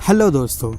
Hello दोस्तों,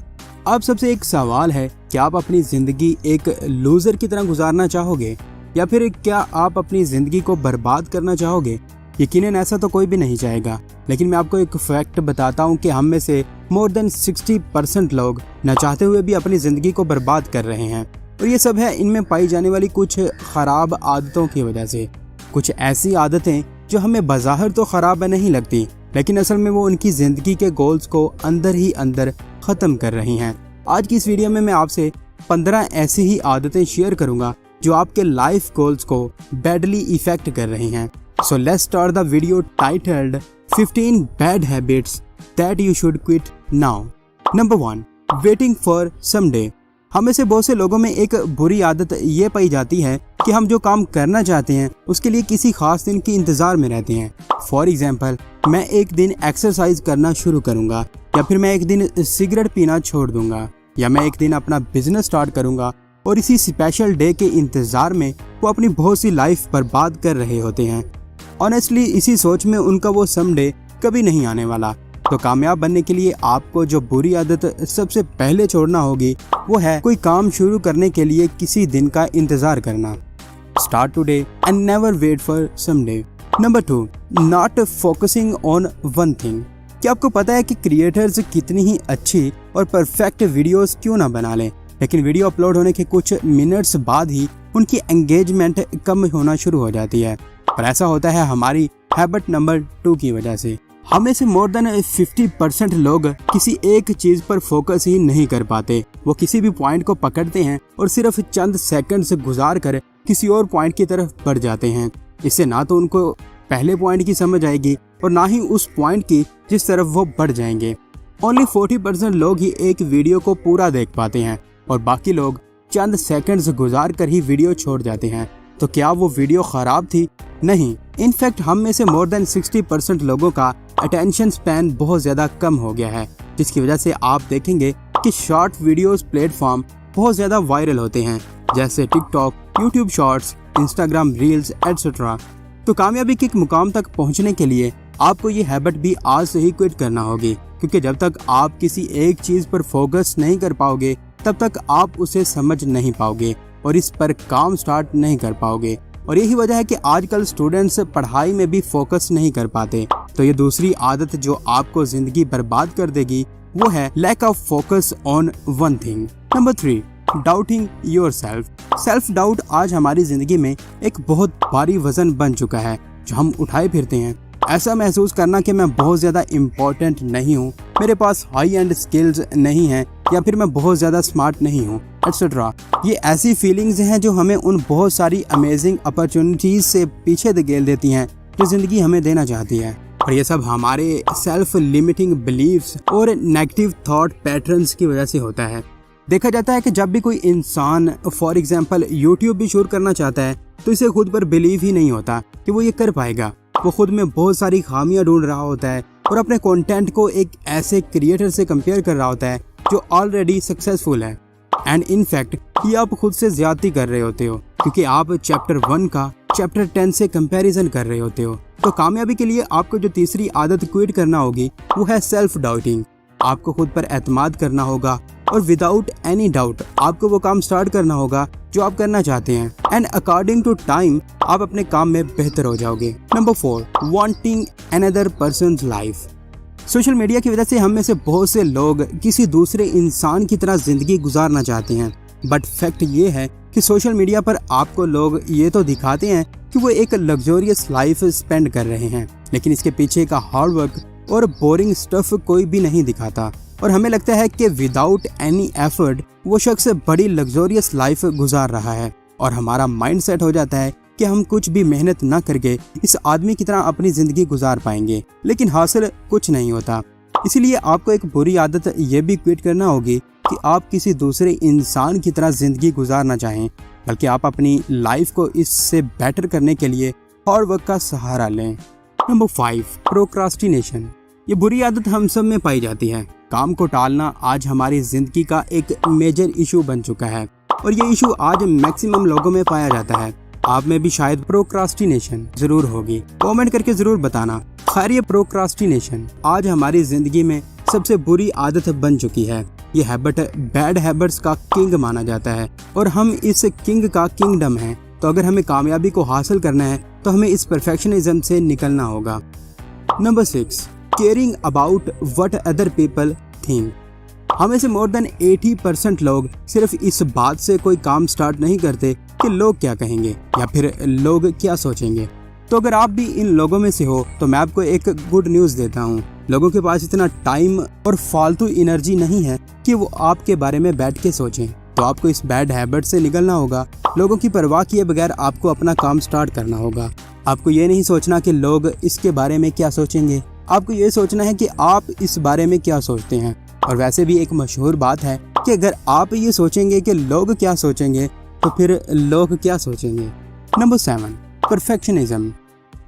आप सबसे एक सवाल है कि आप अपनी ज़िंदगी एक लूज़र की तरह गुजारना चाहोगे या फिर क्या आप अपनी ज़िंदगी को बर्बाद करना चाहोगे। यकीनन ऐसा तो कोई भी नहीं चाहेगा, लेकिन मैं आपको एक फैक्ट बताता हूँ कि हम में से मोर देन 60% लोग न चाहते हुए भी अपनी ज़िंदगी को बर्बाद कर रहे हैं। और ये सब है इनमें पाई जाने वाली कुछ ख़राब आदतों की वजह से। कुछ ऐसी आदतें जो हमें बाज़ाहिर तो ख़राब नहीं लगती, लेकिन असल में वो उनकी ज़िंदगी के गोल्स को अंदर ही अंदर ख़त्म कर रही हैं। आज की इस वीडियो में मैं आपसे 15 ऐसी ही आदतें शेयर करूंगा जो आपके लाइफ गोल्स को बैडली इफेक्ट कर रही हैं। So let's start the video titled 15 bad habits that you should quit now. Number 1, waiting for someday. हमें से बहुत से लोगों में एक बुरी आदत ये पाई जाती है कि हम जो काम करना चाहते हैं उसके लिए किसी खास दिन के इंतजार में रहते हैं। फॉर एग्जाम्पल, मैं एक दिन एक्सरसाइज करना शुरू करूंगा, या फिर मैं एक दिन सिगरेट पीना छोड़ दूंगा, या मैं एक दिन अपना बिजनेस स्टार्ट करूंगा, और इसी स्पेशल डे के इंतजार में वो अपनी बहुत सी लाइफ बर्बाद कर रहे होते हैं। ऑनेस्टली इसी सोच में उनका वो समडे कभी नहीं आने वाला। तो कामयाब बनने के लिए आपको जो बुरी आदत सबसे पहले छोड़ना होगी वो है कोई काम शुरू करने के लिए किसी दिन का इंतजार करना। Start today and never wait for someday. Number 2, not focusing on one thing. क्या आपको पता है कि क्रिएटर्स कितनी ही अच्छी और परफेक्ट वीडियोस क्यों ना बना लें, लेकिन वीडियो अपलोड होने के कुछ मिनट्स बाद ही उनकी एंगेजमेंट कम होना शुरू हो जाती है। और ऐसा होता है हमारी हैबिट नंबर 2 की वजह से। हमें से मोर देन 50% लोग किसी एक चीज पर फोकस ही नहीं कर पाते। वो किसी भी पॉइंट को पकड़ते हैं और सिर्फ चंद सेकंड से गुजार कर किसी और पॉइंट की तरफ बढ़ जाते हैं। इससे ना तो उनको पहले पॉइंट की समझ आएगी और ना ही उस पॉइंट की जिस तरफ वो बढ़ जाएंगे। ओनली 40% लोग ही एक वीडियो को पूरा देख पाते हैं और बाकी लोग चंद सेकंड्स गुजार कर ही वीडियो छोड़ जाते हैं। तो क्या वो वीडियो खराब थी? नहीं। इनफैक्ट हम में से मोर देन 60% लोगों का अटेंशन स्पैन बहुत ज्यादा कम हो गया है, जिसकी वजह से आप देखेंगे कि शॉर्ट वीडियोस प्लेटफॉर्म बहुत ज्यादा वायरल होते हैं, जैसे TikTok, YouTube shorts, Instagram reels etcetera. तो कामयाबी के मुकाम तक पहुंचने के लिए आपको ये हैबिट भी आज से ही क्विट करना होगी, क्योंकि जब तक आप किसी एक चीज पर फोकस नहीं कर पाओगे तब तक आप उसे समझ नहीं पाओगे और इस पर काम स्टार्ट नहीं कर पाओगे। और यही वजह है कि आजकल स्टूडेंट्स पढ़ाई में भी फोकस नहीं कर पाते। तो ये दूसरी आदत जो आपको जिंदगी बर्बाद कर देगी वो है lack of focus on one thing. Number 3, doubting yourself. Self doubt आज हमारी जिंदगी में एक बहुत भारी वजन बन चुका है जो हम उठाए फिरते हैं। ऐसा महसूस करना कि मैं बहुत ज्यादा इम्पोर्टेंट नहीं हूँ, मेरे पास हाई एंड स्किल्स नहीं है, या फिर मैं बहुत ज्यादा स्मार्ट नहीं हूँ एटसेट्रा। ये ऐसी फीलिंग्स हैं जो हमें उन बहुत सारी अमेजिंग अपॉर्चुनिटीज से पीछे धकेल देती हैं जो जिंदगी हमें देना चाहती है। और ये सब हमारे सेल्फ लिमिटिंग बिलीव्स और नेगेटिव थॉट पैटर्न्स की वजह से होता है। देखा जाता है कि जब भी कोई इंसान फॉर एग्जांपल यूट्यूब भी शुरू करना चाहता है तो इसे खुद पर बिलीव ही नहीं होता कि वो ये कर पाएगा। वो खुद में बहुत सारी खामियां ढूंढ रहा होता है और अपने कंटेंट को एक ऐसे क्रिएटर से कंपेयर कर रहा होता है जो ऑलरेडी सक्सेसफुल है। एंड इनफैक्ट ये आप खुद से ज्यादती कर रहे होते हो, क्योंकि आप चैप्टर 1 का चैप्टर 10 से कंपैरिजन कर रहे होते हो। तो कामयाबी के लिए आपको जो तीसरी आदत क्विट करना होगी वो है सेल्फ डाउटिंग। आपको खुद पर एतमाद करना होगा और विदाउट एनी डाउट आपको वो काम स्टार्ट करना होगा जो आप करना चाहते हैं। एंड अकॉर्डिंग टू टाइम आप अपने काम में बेहतर हो जाओगे। Number 4, wanting another persons life. Social media की वजह से हम में से बहुत से लोग किसी दूसरे इंसान की तरह जिंदगी गुजारना चाहते हैं, बट फैक्ट ये है कि सोशल मीडिया पर आपको लोग ये तो दिखाते हैं कि वो एक लग्जोरियस लाइफ स्पेंड कर रहे हैं, लेकिन इसके पीछे का हार्ड वर्क और बोरिंग स्टफ कोई भी नहीं दिखाता। और हमें लगता है कि विदाउट एनी एफर्ट वो शख्स बड़ी लग्जोरियस लाइफ गुजार रहा है, और हमारा माइंड सेट हो जाता है कि हम कुछ भी मेहनत न करके इस आदमी की तरह अपनी जिंदगी गुजार पाएंगे, लेकिन हासिल कुछ नहीं होता। इसीलिए आपको एक बुरी आदत ये भी क्विट करना होगी कि आप किसी दूसरे इंसान की तरह जिंदगी गुजारना चाहें, बल्कि आप अपनी लाइफ को इससे बेटर करने के लिए हार्ड वर्क का सहारा लें। Number 5, procrastination. ये बुरी आदत हम सब में पाई जाती है। काम को टालना आज हमारी जिंदगी का एक मेजर इशू बन चुका है, और ये इशू आज मैक्सिमम लोगों में पाया जाता है। आप में भी शायद प्रोक्रास्टिनेशन जरूर होगी, कमेंट करके जरूर बताना। खैर ये प्रोक्रास्टिनेशन आज हमारी जिंदगी में सबसे बुरी आदत बन चुकी है। ये हैबिट बैड हैबिट्स का किंग माना जाता है और हम इस किंग का किंगडम हैं। तो अगर हमें कामयाबी को हासिल करना है तो हमें इस परफेक्शनिज्म से निकलना होगा। Number 6, caring about what other people think. हमें से मोर देन 80% लोग सिर्फ इस बात से कोई काम स्टार्ट नहीं करते कि लोग क्या कहेंगे या फिर लोग क्या सोचेंगे। तो अगर आप भी इन लोगों में से हो तो मैं आपको एक गुड न्यूज़ देता हूँ। लोगों के पास इतना टाइम और फालतू एनर्जी नहीं है कि वो आपके बारे में बैठ के सोचें। तो आपको इस बैड हैबिट से निकलना होगा। लोगों की परवाह किए बगैर आपको अपना काम स्टार्ट करना होगा। आपको ये नहीं सोचना कि लोग इसके बारे में क्या सोचेंगे, आपको ये सोचना है कि आप इस बारे में क्या सोचते हैं। और वैसे भी एक मशहूर बात है कि अगर आप ये सोचेंगे कि लोग क्या सोचेंगे तो फिर लोग क्या सोचेंगे। Number 7, perfectionism.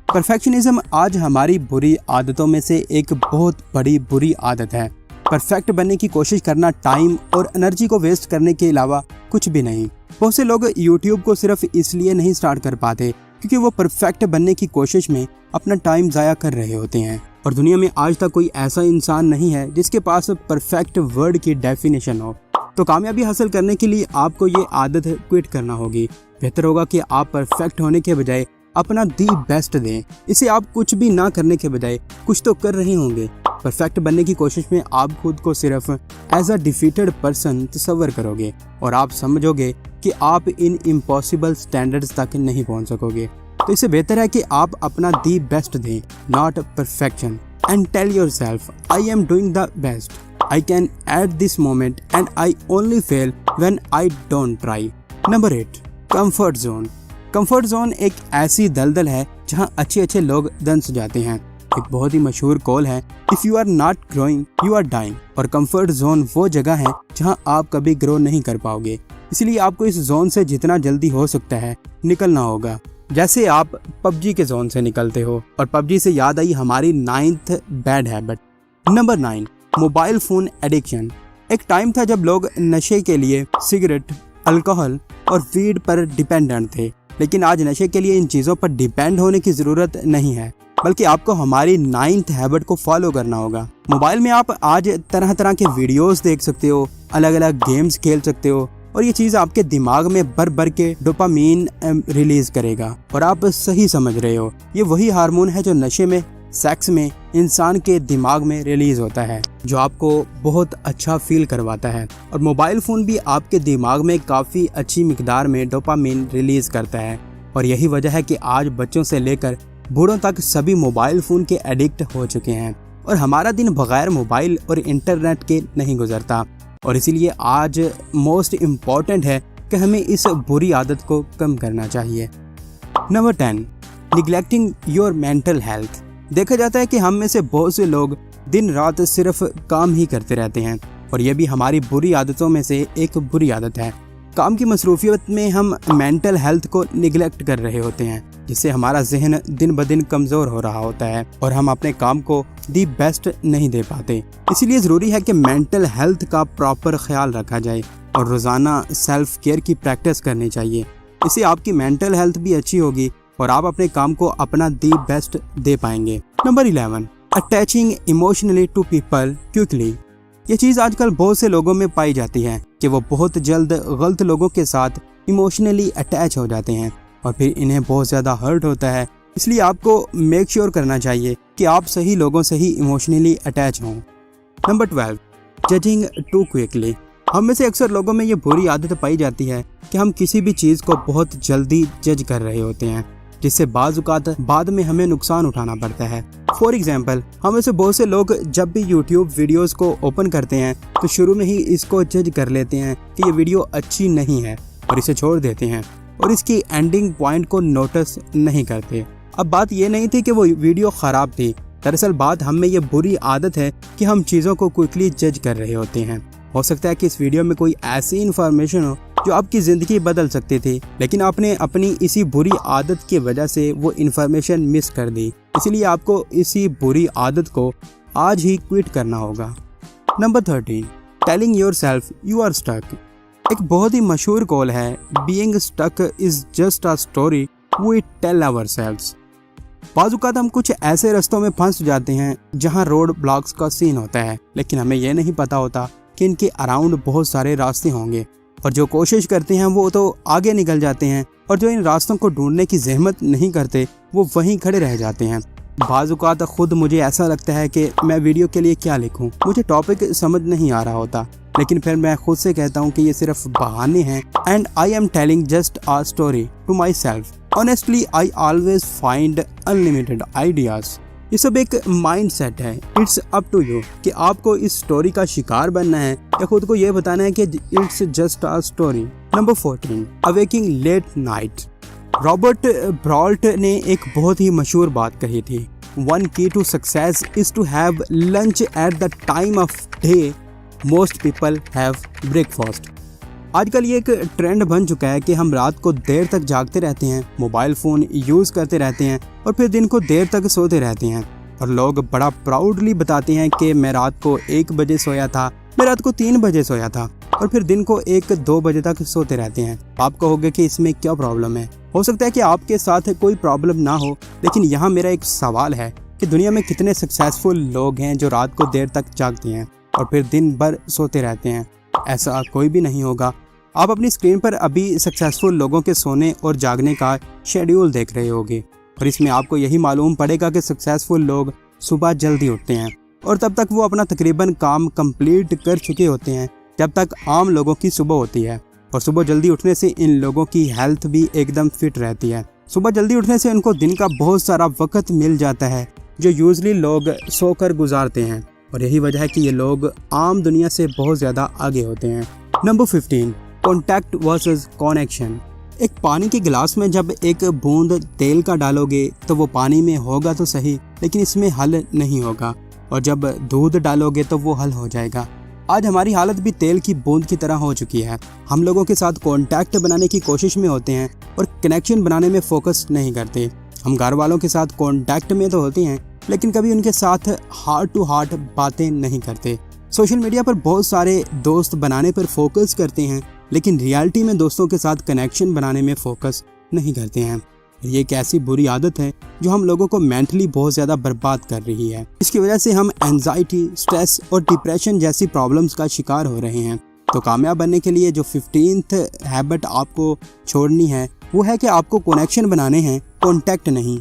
परफेक्शनिज्म आज हमारी बुरी आदतों में से एक बहुत बड़ी बुरी आदत है। परफेक्ट बनने की कोशिश करना टाइम और एनर्जी को वेस्ट करने के अलावा कुछ भी नहीं। बहुत से लोग YouTube को सिर्फ इसलिए नहीं स्टार्ट कर पाते क्योंकि वो परफेक्ट बनने की कोशिश में अपना टाइम ज़ाया कर रहे होते हैं। और दुनिया में आज तक कोई ऐसा इंसान नहीं है जिसके पास परफेक्ट वर्ड की डेफिनेशन हो। तो कामयाबी हासिल करने के लिए आपको ये आदत क्विट करना होगी। बेहतर होगा कि आप परफेक्ट होने के बजाय अपना दी बेस्ट दें। इसे आप कुछ भी ना करने के बजाय कुछ तो कर रहे होंगे। परफेक्ट बनने की कोशिश में आप खुद को सिर्फ एज अ डिफीटेड पर्सन तस्वर करोगे और आप समझोगे कि आप इन इम्पॉसिबल स्टैंडर्ड्स तक नहीं पहुंच सकोगे। तो इससे बेहतर है कि आप अपना दी बेस्ट दें, not perfection, and tell yourself I am doing the best I can at this moment and I only fail when I don't try. Number 8, comfort zone. Comfort zone एक ऐसी दलदल है जहां अच्छे लोग दंस जाते हैं। एक बहुत ही मशहूर कॉल है, if you are not growing you are dying. और कंफर्ट जोन वो जगह है जहां आप कभी ग्रो नहीं कर पाओगे। इसलिए आपको इस जोन से जितना जल्दी हो सकता है निकलना होगा। जैसे आप पबजी के जोन से निकलते हो। और पबजी से याद आई हमारी 9th bad habit. Number 9, mobile phone addiction. एक टाइम था जब लोग नशे के लिए सिगरेट, अल्कोहल और वीड पर डिपेंडेंट थे, लेकिन आज नशे के लिए इन चीज़ों पर डिपेंड होने की ज़रूरत नहीं है, बल्कि आपको हमारी 9th हैबिट को फॉलो करना होगा। मोबाइल में आप आज तरह तरह के वीडियोस देख सकते हो, अलग अलग गेम्स खेल सकते हो और ये चीज़ आपके दिमाग में भर के डोपामीन रिलीज करेगा। और आप सही समझ रहे हो, ये वही हार्मोन है जो नशे में, सेक्स में इंसान के दिमाग में रिलीज होता है, जो आपको बहुत अच्छा फील करवाता है। और मोबाइल फ़ोन भी आपके दिमाग में काफ़ी अच्छी मिकदार में डोपामीन रिलीज करता है। और यही वजह है कि आज बच्चों से लेकर बूढ़ों तक सभी मोबाइल फ़ोन के एडिक्ट हो चुके हैं और हमारा दिन बगैर मोबाइल और इंटरनेट के नहीं गुजरता। और इसीलिए आज मोस्ट इम्पॉर्टेंट है कि हमें इस बुरी आदत को कम करना चाहिए। Number 10, neglecting your mental health. देखा जाता है कि हम में से बहुत से लोग दिन रात सिर्फ काम ही करते रहते हैं और ये भी हमारी बुरी आदतों में से एक बुरी आदत है। काम की मसरूफियत में हम मेंटल हेल्थ को निगलेक्ट कर रहे होते हैं, जिससे हमारा जहन दिन ब दिन कमज़ोर हो रहा होता है और हम अपने काम को दी बेस्ट नहीं दे पाते। इसीलिए ज़रूरी है कि मेंटल हेल्थ का प्रॉपर ख्याल रखा जाए और रोज़ाना सेल्फ केयर की प्रैक्टिस करनी चाहिए। इससे आपकी मेंटल हेल्थ भी अच्छी होगी और आप अपने काम को अपना दी बेस्ट दे पाएंगे। Number 11, attaching emotionally to people quickly. ये चीज़ आजकल बहुत से लोगों में पाई जाती है कि वो बहुत जल्द गलत लोगों के साथ इमोशनली अटैच हो जाते हैं और फिर इन्हें बहुत ज़्यादा हर्ट होता है। इसलिए आपको मेक श्योर करना चाहिए कि आप सही लोगों से ही इमोशनली अटैच हों। Number 12, judging too quickly. हम में से अक्सर लोगों में ये बुरी आदत पाई जाती है कि हम किसी भी चीज़ को बहुत जल्दी जज कर रहे होते हैं, जिससे बाज़-औक़ात बाद में हमें नुकसान उठाना पड़ता है। फॉर एग्जाम्पल, हम में से बहुत से लोग जब भी YouTube वीडियोस को ओपन करते हैं तो शुरू में ही इसको जज कर लेते हैं कि ये वीडियो अच्छी नहीं है और इसे छोड़ देते हैं और इसकी एंडिंग पॉइंट को नोटिस नहीं करते। अब बात ये नहीं थी कि वो वीडियो ख़राब थी, दरअसल बात हम में ये बुरी आदत है कि हम चीज़ों को क्विकली जज कर रहे होते हैं। हो सकता है कि इस वीडियो में कोई ऐसी इन्फॉर्मेशन हो जो आपकी ज़िंदगी बदल सकती थी, लेकिन आपने अपनी इसी बुरी आदत की वजह से वो इन्फॉर्मेशन मिस कर दी। इसलिए आपको इसी बुरी आदत को आज ही क्विट करना होगा। Number 13, telling yourself you are stuck. एक बहुत ही मशहूर कॉल है, being stuck is just a story we tell ourselves. बाज़-औक़ात हम कुछ ऐसे रास्तों में फंस जाते हैं जहां रोड ब्लॉक्स का सीन होता है, लेकिन हमें यह नहीं पता होता कि इनके अराउंड बहुत सारे रास्ते होंगे और जो कोशिश करते हैं वो तो आगे निकल जाते हैं और जो इन रास्तों को ढूंढने की जहमत नहीं करते वो वहीं खड़े रह जाते हैं। बाज़-औक़ात खुद मुझे ऐसा लगता है कि मैं वीडियो के लिए क्या लिखूं, मुझे टॉपिक समझ नहीं आ रहा होता, लेकिन फिर मैं खुद से कहता हूं कि ये सिर्फ बहाने हैं and I am telling just a story to myself. Honestly I always find unlimited ideas. ये सब एक माइंड सेट है। इट्स अप टू यू कि आपको इस स्टोरी का शिकार बनना है या खुद को ये बताना है कि it's just a story. Number 14, awakening late night. Robert Brault ने एक बहुत ही मशहूर बात कही थी, one key to success is to have lunch at the time of day most people have breakfast. आजकल ये एक ट्रेंड बन चुका है कि हम रात को देर तक जागते रहते हैं, मोबाइल फ़ोन यूज़ करते रहते हैं और फिर दिन को देर तक सोते रहते हैं और लोग बड़ा प्राउडली बताते हैं कि मैं रात को 1 बजे सोया था, मैं रात को 3 बजे सोया था और फिर दिन को 1-2 बजे तक सोते रहते हैं। आप कहोगे कि इसमें क्या प्रॉब्लम है? हो सकता है कि आपके साथ कोई प्रॉब्लम ना हो, लेकिन यहाँ मेरा एक सवाल है कि दुनिया में कितने सक्सेसफुल लोग हैं जो रात को देर तक जागते हैं और फिर दिन भर सोते रहते हैं? ऐसा कोई भी नहीं होगा। आप अपनी स्क्रीन पर अभी सक्सेसफुल लोगों के सोने और जागने का शेड्यूल देख रहे होगे और इसमें आपको यही मालूम पड़ेगा कि सक्सेसफुल लोग सुबह जल्दी उठते हैं और तब तक वो अपना तकरीबन काम कंप्लीट कर चुके होते हैं जब तक आम लोगों की सुबह होती है। और सुबह जल्दी उठने से इन लोगों की हेल्थ भी एकदम फिट रहती है। सुबह जल्दी उठने से इनको दिन का बहुत सारा वक्त मिल जाता है जो यूजली लोग सोकर गुजारते हैं और यही वजह है कि ये लोग आम दुनिया से बहुत ज़्यादा आगे होते हैं। Number 15, contact versus connection. एक पानी के गिलास में जब एक बूंद तेल का डालोगे तो वो पानी में होगा तो सही, लेकिन इसमें हल नहीं होगा, और जब दूध डालोगे तो वो हल हो जाएगा। आज हमारी हालत भी तेल की बूंद की तरह हो चुकी है। हम लोगों के साथ कॉन्टैक्ट बनाने की कोशिश में होते हैं और कनेक्शन बनाने में फोकस नहीं करते। हम घर वालों के साथ कॉन्टैक्ट में तो होते हैं, लेकिन कभी उनके साथ हार्ट टू हार्ट बातें नहीं करते। सोशल मीडिया पर बहुत सारे दोस्त बनाने पर फोकस करते हैं, लेकिन रियलिटी में दोस्तों के साथ कनेक्शन बनाने में फोकस नहीं करते हैं। ये एक ऐसी बुरी आदत है जो हम लोगों को मेंटली बहुत ज़्यादा बर्बाद कर रही है। इसकी वजह से हम एंजाइटी, स्ट्रेस और डिप्रेशन जैसी प्रॉब्लम्स का शिकार हो रहे हैं। तो कामयाब बनने के लिए जो 15th हैबिट आपको छोड़नी है वो है कि आपको कनेक्शन बनाने हैं, कॉन्टैक्ट नहीं।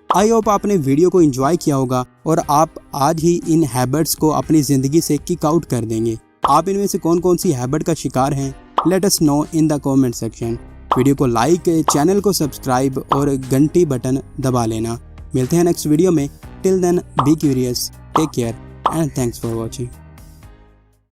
आई होप आपने वीडियो को एंजॉय किया होगा और आप आज ही इन हैबिट्स को अपनी ज़िंदगी से किक आउट कर देंगे। आप इनमें से कौन कौन सी हैबिट का शिकार हैं, let us know in the comment section. Video को लाइक, चैनल को सब्सक्राइब और घंटी बटन दबा लेना। मिलते हैं नेक्स्ट वीडियो में। Till then be curious, take care and thanks for watching.